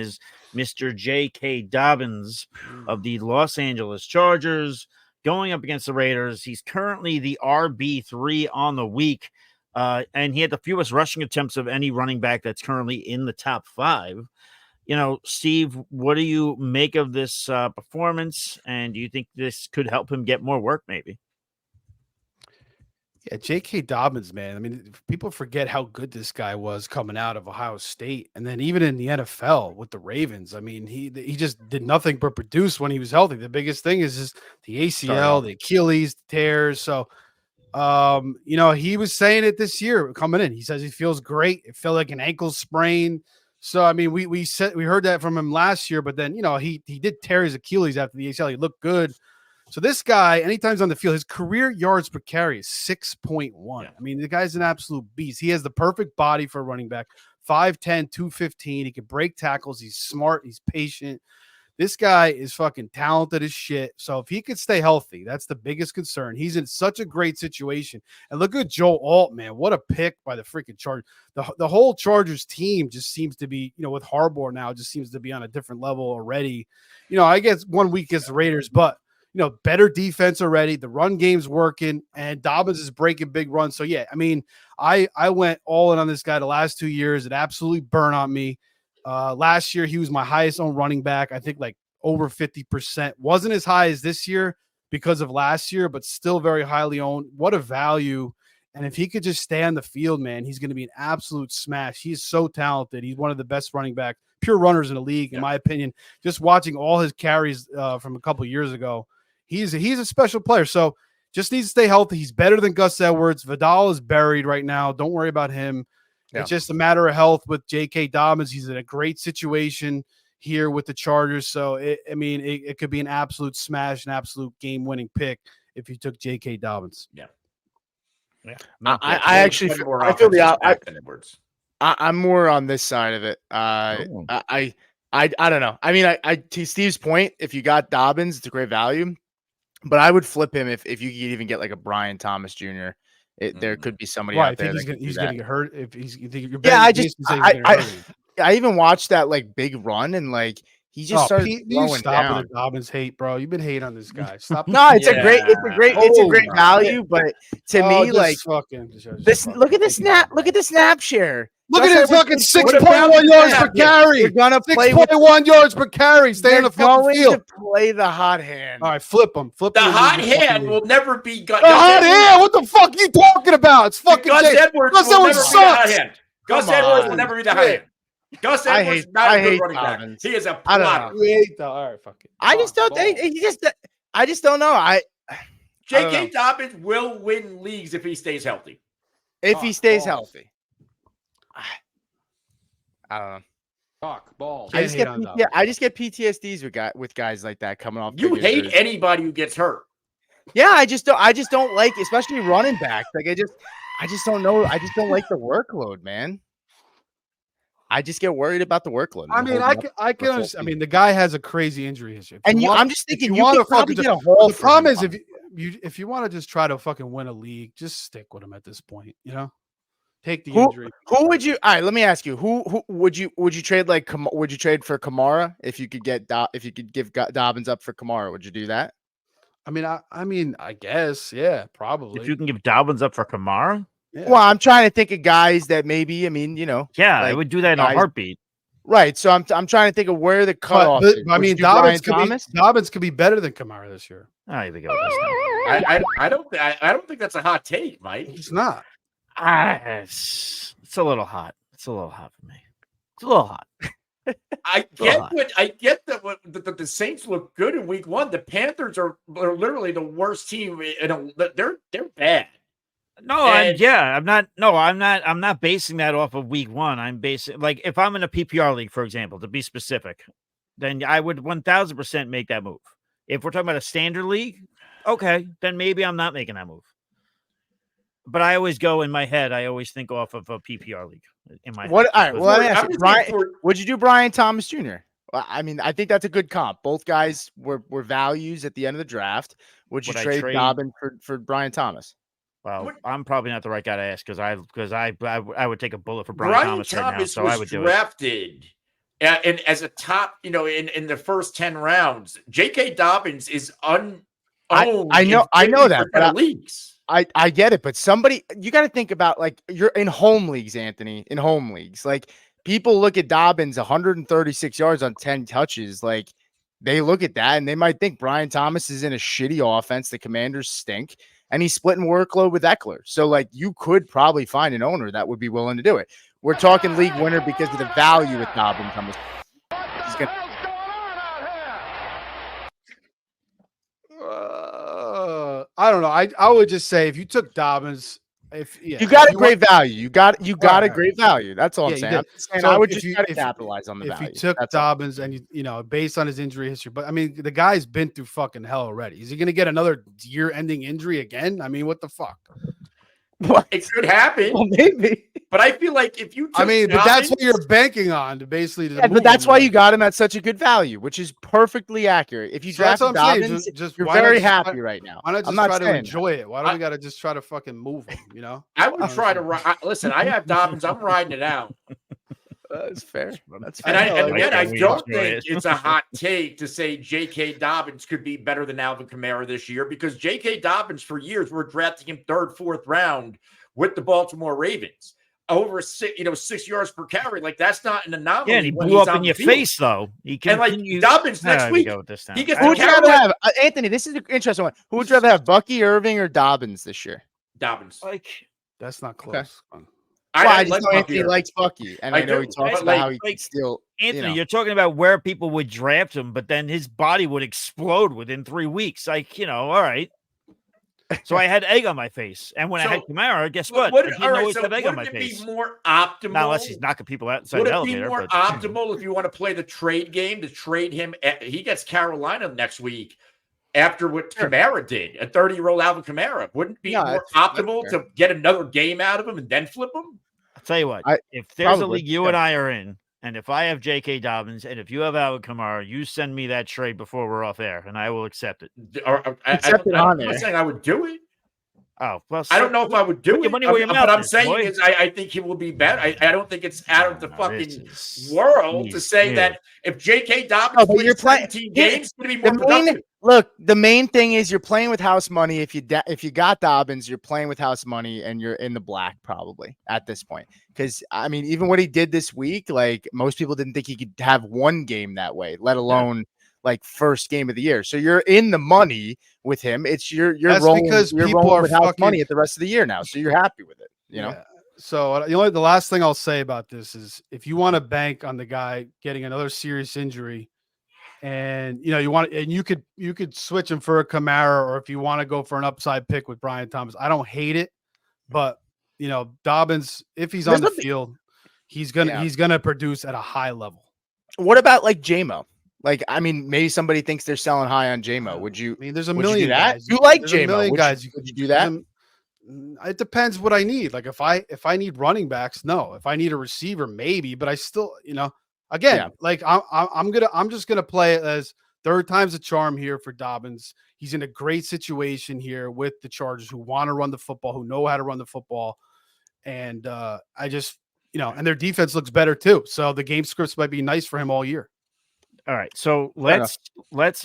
is Mr. J.K. Dobbins of the Los Angeles Chargers going up against the Raiders. He's currently the RB3 on the week, and he had the fewest rushing attempts of any running back that's currently in the top 5. Steve, what do you make of this performance, and do you think this could help him get more work maybe? Yeah, J.K. Dobbins, man. I mean, people forget how good this guy was coming out of Ohio State, and then even in the NFL with the Ravens. I mean, he just did nothing but produce when he was healthy. The biggest thing is just the ACL, the Achilles, the tears. So, he was saying it this year coming in. He says he feels great. It felt like an ankle sprain. So, I mean, we heard that from him last year, but then he did tear his Achilles after the ACL. He looked good. So this guy, anytime he's on the field, his career yards per carry is 6.1. Yeah. I mean, the guy's an absolute beast. He has the perfect body for a running back. 5'10", 215. He can break tackles. He's smart. He's patient. This guy is fucking talented as shit. So if he could stay healthy, that's the biggest concern. He's in such a great situation. And look at Joe Alt, man. What a pick by the freaking Chargers. The whole Chargers team just seems to be, with Harbaugh now, just seems to be on a different level already. I guess 1 week against the Raiders, but better defense already. The run game's working, and Dobbins is breaking big runs. So, yeah, I mean, I went all in on this guy the last 2 years. It absolutely burned on me. Last year, he was my highest owned running back. I think like over 50%. Wasn't as high as this year because of last year, but still very highly owned. What a value. And if he could just stay on the field, man, he's going to be an absolute smash. He's so talented. He's one of the best running backs, pure runners in the league, in my opinion. Just watching all his carries from a couple years ago. He's a special player, so just needs to stay healthy. He's better than Gus Edwards. Vidal is buried right now. Don't worry about him. Yeah. It's just a matter of health with J.K. Dobbins. He's in a great situation here with the Chargers, so it could be an absolute smash, an absolute game-winning pick if you took J.K. Dobbins. Yeah. I actually feel the Edwards. I'm more on this side of it. I don't know. I mean, to Steve's point, if you got Dobbins, it's a great value. But I would flip him if you could even get like a Brian Thomas Jr. There could be somebody out there. He's going to get hurt if he's. I even watched that like big run and like he just started slowing down. With the Dobbins hate, bro. You've been hating on this guy. Stop. No, it's a great value, but to me, like look at the snap share. Look at his fucking 6.1 yards per carry. You're gonna play 6.1 yards per carry. Stay on the fucking field. To play the hot hand. All right, flip him. The hot hand will never be the hot hand. What the fuck are you talking about? It's fucking Gus Edwards. Gus Edwards sucks. Gus Edwards will never be the hot hand. Gus Edwards is not a good running back. He is a plotter. All right, fuck it. I just don't know. J.K. Dobbins will win leagues if he stays healthy. If he stays healthy. I don't know. Talk balls. I just get PTSDs with guys like that coming off. You hate anybody who gets hurt. Yeah, I just don't like, especially running backs. Like I just don't know. I just don't like the workload, man. I just get worried about the workload. I mean, I can understand. I mean, the guy has a crazy injury history. I'm just thinking you could probably get a whole. The problem is if you want to just try to fucking win a league, just stick with him at this point. Take the injury. Who would you? All right, let me ask you. Who would you trade would you trade for Kamara if you could give Dobbins up for Kamara? Would you do that? I mean, I guess, yeah, probably. If you can give Dobbins up for Kamara? Yeah. Well, I'm trying to think of guys that maybe, yeah, like I would do that in a heartbeat. Right. So I'm trying to think of where the cutoff is. I mean, Dobbins could be better than Kamara this year. I think I don't think that's a hot take, Mike. It's not. It's a little hot. It's a little hot for me. It's a little hot. I get that the Saints look good in week 1. The Panthers are literally the worst team. They're bad. I'm not basing that off of week 1. I'm basing, like, if I'm in a PPR league, for example, to be specific, then I would 1000% make that move. If we're talking about a standard league, okay, then maybe I'm not making that move. But I always go in my head. I always think off of a PPR league in my head. All right. Well, let me ask you, Brian, would you do Brian Thomas Jr.? Well, I mean, I think that's a good comp. Both guys were values at the end of the draft. Would you trade Dobbins for Brian Thomas? Well, I'm probably not the right guy to ask because I would take a bullet for Brian Thomas right now. So I would do drafted and as a top, in the first 10 rounds, J.K. Dobbins is unowned. I know that, but leagues. I get it, but you got to think about, like, you're in home leagues, Anthony, in home leagues. Like, people look at Dobbins 136 yards on 10 touches. Like, they look at that and they might think Brian Thomas is in a shitty offense. The Commanders stink, and he's splitting workload with Eckler. So, like, you could probably find an owner that would be willing to do it. We're talking league winner because of the value with Dobbins. He's gonna. I don't know. I would just say if you took Dobbins, you got a great value. You got a great value. That's all I'm saying. And so I would just try to capitalize on the value. If you took Dobbins and based on his injury history, but I mean, the guy's been through fucking hell already. Is he going to get another year-ending injury again? I mean, what the fuck? What? It could happen. Well, maybe. But I feel like if you took but that's what you're banking on to basically. But that's why you got him at such a good value, which is perfectly accurate. If you draft Dobbins, you're very happy right now. Why not just try to enjoy it? Why don't we got to just try to fucking move him? I would try to listen. I have Dobbins. I'm riding it out. That's fair. That's fair. And I don't think it's a hot take to say J.K. Dobbins could be better than Alvin Kamara this year, because J.K. Dobbins for years we're drafting him 3rd, 4th round with the Baltimore Ravens. Over 6 yards per carry, like that's not an anomaly. Yeah, and he blew up in your face though. He can, and like Dobbins next week. He gets. Who would you rather have, Anthony? This is an interesting one. Who would you rather have, Bucky Irving or Dobbins this year? Dobbins. Like, that's not close. Okay. I just know Anthony likes Bucky, and I know he talks about how he can still. Anthony, you're talking about where people would draft him, but then his body would explode within 3 weeks. Like, all right. So I had egg on my face, and when I had Kamara, guess what? I didn't always have egg on my face. Would it be more optimal? Not unless he's knocking people outside the elevator. Would it be more optimal if you want to play the trade game to trade him? He gets Carolina next week after what Kamara did, a 30-year-old Alvin Kamara. Wouldn't it be more optimal to get another game out of him and then flip him? I'll tell you what, if there's a league you and I are in, and if I have J.K. Dobbins, and if you have Alvin Kamara, you send me that trade before we're off air, and I will accept it. I'm not saying I would do it. Oh, well, I don't know if I would do it. What I'm saying is I think he will be better. I don't think it's out of the fucking world to say that if J.K. Dobbins plays 17 games, it's going to be more productive. Look, the main thing is you're playing with house money. If you got Dobbins, you're playing with house money, and you're in the black probably at this point. Because I mean, even what he did this week, like most people didn't think he could have one game that way, let alone like first game of the year. So you're in the money with him. It's you're rolling because people are with house money at the rest of the year now. So you're happy with it, you know. So the last thing I'll say about this is if you want to bank on the guy getting another serious injury. And you could switch him for a Kamara, or if you want to go for an upside pick with Brian Thomas. I don't hate it, but Dobbins, if he's on the field, he's gonna produce at a high level. What about like J-Mo? Like, I mean, maybe somebody thinks they're selling high on J-Mo. Would you? I mean, there's a million guys. You like J-Mo? Would you do that? It depends what I need. Like if I need running backs, no. If I need a receiver, maybe. But I still, Again, like I'm just gonna play it as third time's a charm here for Dobbins. He's in a great situation here with the Chargers, who want to run the football, who know how to run the football, and I just and their defense looks better too. So the game scripts might be nice for him all year. All right, so let's